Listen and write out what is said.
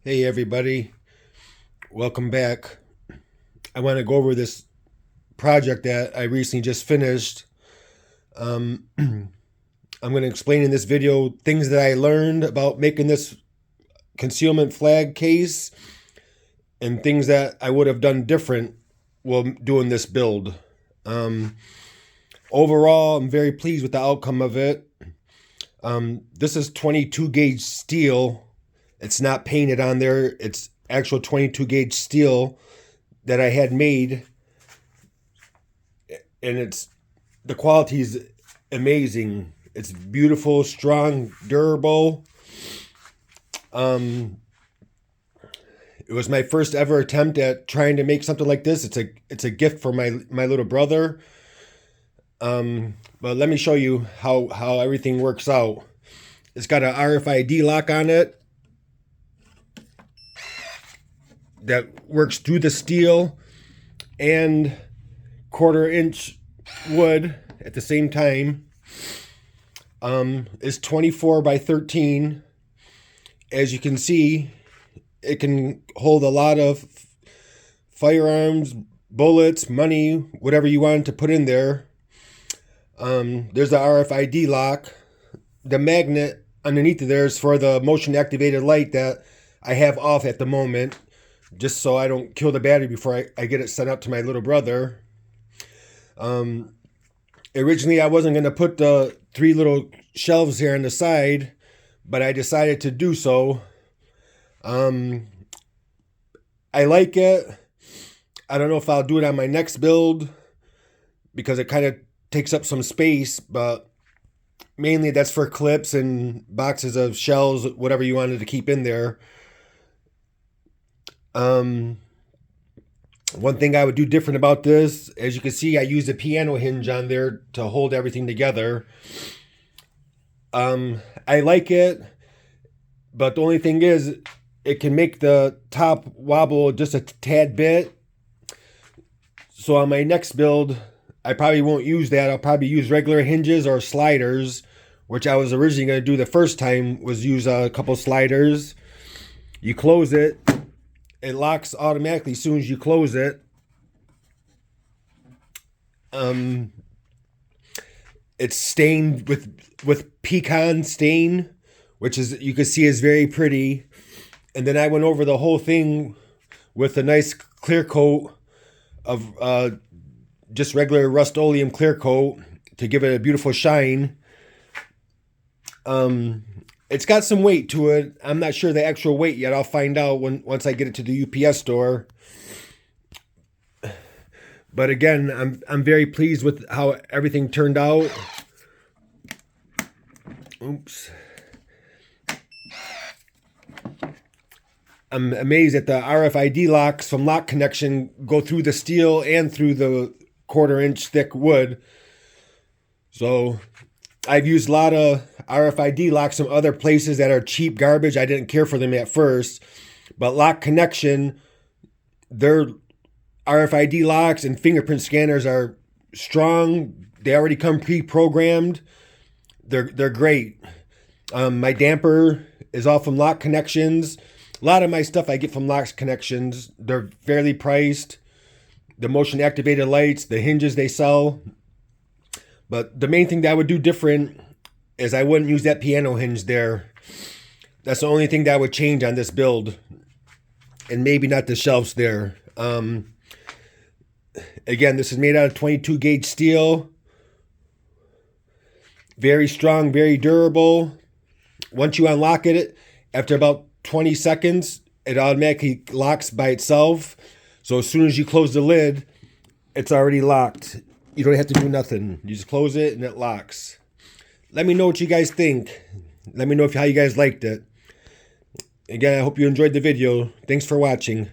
Hey everybody, welcome back. I want to go over this project that I recently just finished. I'm going to explain in this video things that I learned about making this concealment flag case and things that I would have done different while doing this build. Overall, I'm very pleased with the outcome of it. This is 22 gauge steel. It's not painted on there. It's actual 22 gauge steel that I had made, and the quality is amazing. It's beautiful, strong, durable. It was my first ever attempt at trying to make something like this. It's a gift for my little brother. But let me show you how everything works out. It's got an RFID lock on it that works through the steel and 1/4 inch wood at the same time. It's 24 by 13. As you can see, it can hold a lot of firearms, bullets, money, whatever you want to put in there. There's the RFID lock. The magnet underneath of there is for the motion activated light that I have off at the moment, just so I don't kill the battery before I get it sent up to my little brother. Originally, I wasn't going to put the 3 little shelves here on the side, but I decided to do so. I like it. I don't know if I'll do it on my next build because it kind of takes up some space, but mainly that's for clips and boxes of shells, whatever you wanted to keep in there. One thing I would do different about this, as you can see, I used a piano hinge on there to hold everything together. I like it, but the only thing is it can make the top wobble just a tad bit. So on my next build, I probably won't use that. I'll probably use regular hinges or sliders, which I was originally going to do the first time, was use a couple sliders. You close it. It locks automatically as soon as you close it. It's stained with pecan stain, which is, you can see, is very pretty. And then I went over the whole thing with a nice clear coat of just regular Rust-Oleum clear coat to give it a beautiful shine. It's got some weight to it. I'm not sure the actual weight yet. I'll find out once I get it to the UPS store. But again, I'm very pleased with how everything turned out. Oops. I'm amazed that the RFID locks from Lock Connection go through the steel and through the 1/4 inch thick wood. So I've used a lot of RFID locks from other places that are cheap garbage. I didn't care for them at first, but Lock Connection, their RFID locks and fingerprint scanners are strong. They already come pre-programmed. They're great. My damper is all from Lock Connections. A lot of my stuff I get from Lock Connections. They're fairly priced. The motion activated lights, the hinges they sell. But the main thing that I would do different is I wouldn't use that piano hinge there. That's the only thing that I would change on this build. And maybe not the shelves there. Again, this is made out of 22 gauge steel. Very strong, very durable. Once you unlock it, after about 20 seconds, it automatically locks by itself. So as soon as you close the lid, it's already locked. You don't have to do nothing. You just close it and it locks. Let me know what you guys think. Let me know how you guys liked it. Again, I hope you enjoyed the video. Thanks for watching.